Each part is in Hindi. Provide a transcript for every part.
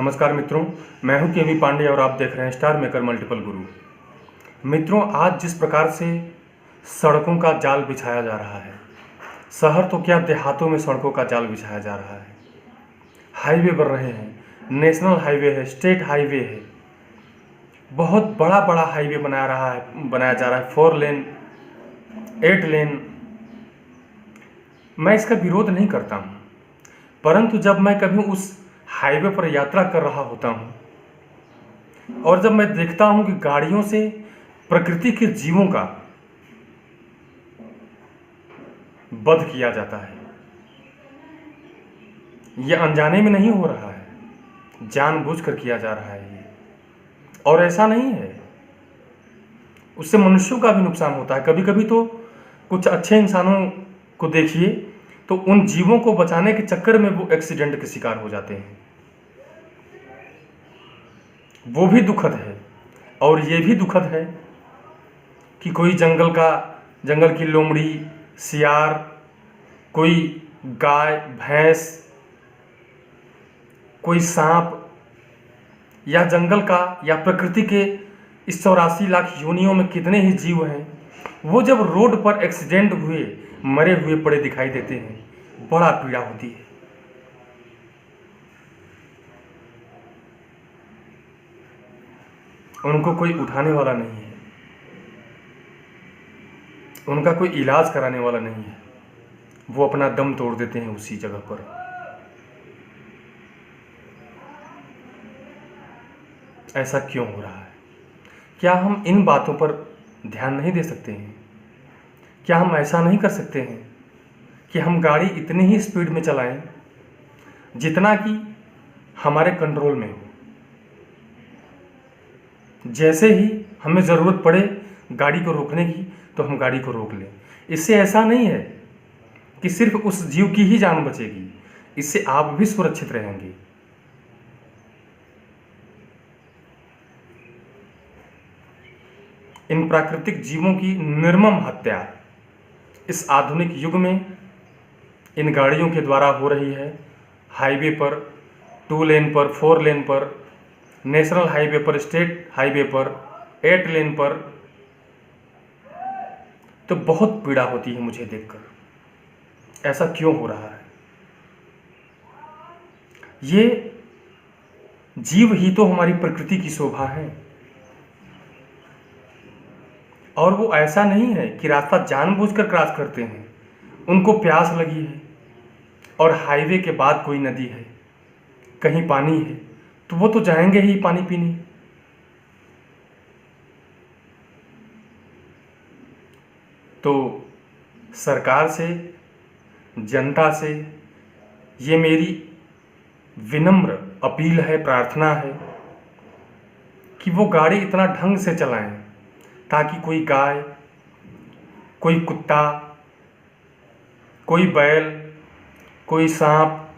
नमस्कार मित्रों, मैं हूं केवी पांडे और आप देख रहे हैं स्टार मेकर मल्टीपल गुरु। मित्रों, आज जिस प्रकार से सड़कों का जाल बिछाया जा रहा है, शहर तो क्या देहातों में सड़कों का जाल बिछाया जा रहा है। हाईवे बन रहे हैं, नेशनल हाईवे है, स्टेट हाईवे है, बहुत बड़ा बड़ा हाईवे बनाया जा रहा है, 4 लेन 8 लेन। मैं इसका विरोध नहीं करता हूँ, परंतु जब मैं कभी उस हाईवे पर यात्रा कर रहा होता हूँ और जब मैं देखता हूँ कि गाड़ियों से प्रकृति के जीवों का वध किया जाता है, यह अनजाने में नहीं हो रहा है, जानबूझकर किया जा रहा है ये। और ऐसा नहीं है, उससे मनुष्यों का भी नुकसान होता है। कभी कभी तो कुछ अच्छे इंसानों को देखिए तो उन जीवों को बचाने के चक्कर में वो एक्सीडेंट के शिकार हो जाते हैं। वो भी दुखद है। और ये भी दुखद है कि कोई जंगल की लोमड़ी, सियार, कोई गाय, भैंस, कोई सांप या जंगल का या प्रकृति के इस 84 लाख योनियों में कितने ही जीव हैं, वो जब रोड पर एक्सीडेंट हुए, मरे हुए पड़े दिखाई देते हैं, बड़ा पीड़ा होती है। उनको कोई उठाने वाला नहीं है, उनका कोई इलाज कराने वाला नहीं है, वो अपना दम तोड़ देते हैं उसी जगह पर। ऐसा क्यों हो रहा है? क्या हम इन बातों पर ध्यान नहीं दे सकते हैं? क्या हम ऐसा नहीं कर सकते हैं कि हम गाड़ी इतनी ही स्पीड में चलाएं जितना कि हमारे कंट्रोल में हो? जैसे ही हमें ज़रूरत पड़े गाड़ी को रोकने की तो हम गाड़ी को रोक लें। इससे ऐसा नहीं है कि सिर्फ उस जीव की ही जान बचेगी, इससे आप भी सुरक्षित रहेंगे। इन प्राकृतिक जीवों की निर्मम हत्या इस आधुनिक युग में इन गाड़ियों के द्वारा हो रही है। हाईवे पर, 2 लेन पर, 4 लेन पर, नेशनल हाईवे पर, स्टेट हाईवे पर, 8 लेन पर, तो बहुत पीड़ा होती है मुझे देखकर। ऐसा क्यों हो रहा है? ये जीव ही तो हमारी प्रकृति की शोभा है। और वो ऐसा नहीं है कि रास्ता जानबूझकर क्रॉस करते हैं। उनको प्यास लगी है और हाईवे के बाद कोई नदी है, कहीं पानी है, तो वो तो जाएंगे ही पानी पीने। तो सरकार से, जनता से ये मेरी विनम्र अपील है, प्रार्थना है कि वो गाड़ी इतना ढंग से चलाएं ताकि कोई गाय, कोई कुत्ता, कोई बैल, कोई सांप,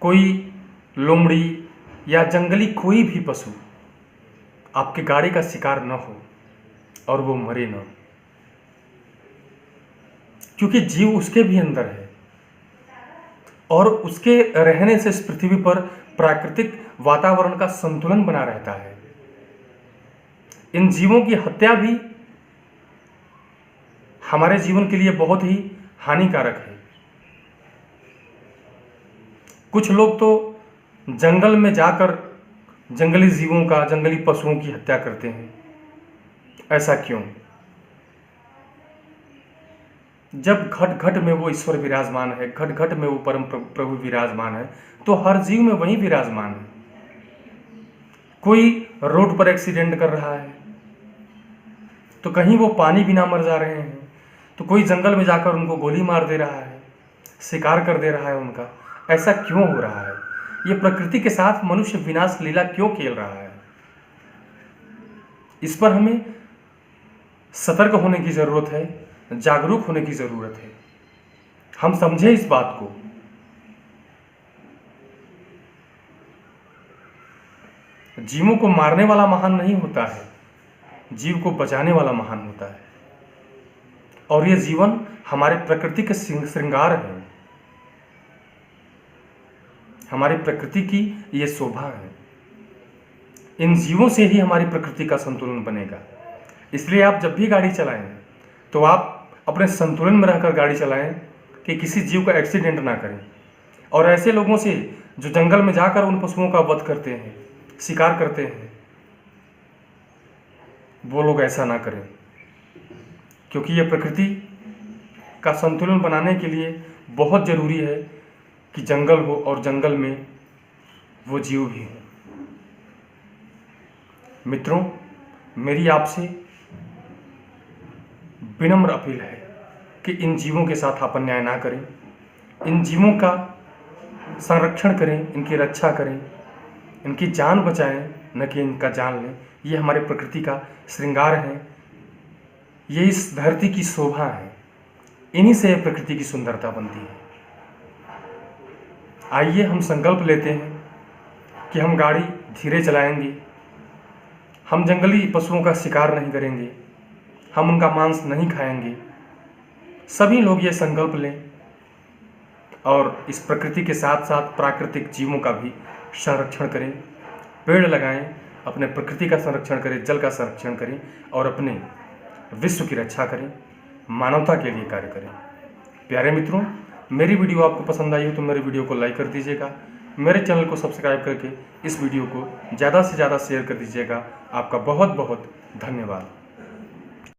कोई लोमड़ी या जंगली कोई भी पशु आपकी गाड़ी का शिकार न हो और वो मरे न, क्योंकि जीव उसके भी अंदर है और उसके रहने से इस पृथ्वी पर प्राकृतिक वातावरण का संतुलन बना रहता है। इन जीवों की हत्या भी हमारे जीवन के लिए बहुत ही हानिकारक है। कुछ लोग तो जंगल में जाकर जंगली जीवों का, जंगली पशुओं की हत्या करते हैं। ऐसा क्यों? जब घट घट में वो ईश्वर विराजमान है, घट घट में वो परम प्रभु विराजमान है, तो हर जीव में वही विराजमान है। कोई रोड पर एक्सीडेंट कर रहा है तो कहीं वो पानी बिना मर जा रहे हैं, तो कोई जंगल में जाकर उनको गोली मार दे रहा है, शिकार कर दे रहा है उनका। ऐसा क्यों हो रहा है? ये प्रकृति के साथ मनुष्य विनाश लीला क्यों खेल रहा है? इस पर हमें सतर्क होने की जरूरत है, जागरूक होने की जरूरत है। हम समझें इस बात को। जीवों को मारने वाला महान नहीं होता है, जीव को बचाने वाला महान होता है। और ये जीवन हमारे प्रकृति के श्रृंगार है, हमारी प्रकृति की ये शोभा है। इन जीवों से ही हमारी प्रकृति का संतुलन बनेगा। इसलिए आप जब भी गाड़ी चलाएं तो आप अपने संतुलन में रहकर गाड़ी चलाएं कि किसी जीव का एक्सीडेंट ना करें। और ऐसे लोगों से जो जंगल में जाकर उन पशुओं का वध करते हैं, शिकार करते हैं, वो लोग ऐसा ना करें, क्योंकि ये प्रकृति का संतुलन बनाने के लिए बहुत ज़रूरी है कि जंगल हो और जंगल में वो जीव भी हो। मित्रों, मेरी आपसे विनम्र अपील है कि इन जीवों के साथ आप अन्याय ना करें, इन जीवों का संरक्षण करें, इनकी रक्षा करें, इनकी जान बचाएं, न कि इनका जान लें। ये हमारे प्रकृति का श्रृंगार है, ये इस धरती की शोभा है, इन्हीं से प्रकृति की सुंदरता बनती है। आइए हम संकल्प लेते हैं कि हम गाड़ी धीरे चलाएंगे, हम जंगली पशुओं का शिकार नहीं करेंगे, हम उनका मांस नहीं खाएंगे। सभी लोग ये संकल्प लें और इस प्रकृति के साथ साथ प्राकृतिक जीवों का भी संरक्षण करें, पेड़ लगाएं, अपने प्रकृति का संरक्षण करें, जल का संरक्षण करें और अपने विश्व की रक्षा करें, मानवता के लिए कार्य करें। प्यारे मित्रों, मेरी वीडियो आपको पसंद आई हो तो मेरे वीडियो को लाइक कर दीजिएगा, मेरे चैनल को सब्सक्राइब करके इस वीडियो को ज़्यादा से ज़्यादा शेयर कर दीजिएगा। आपका बहुत बहुत धन्यवाद।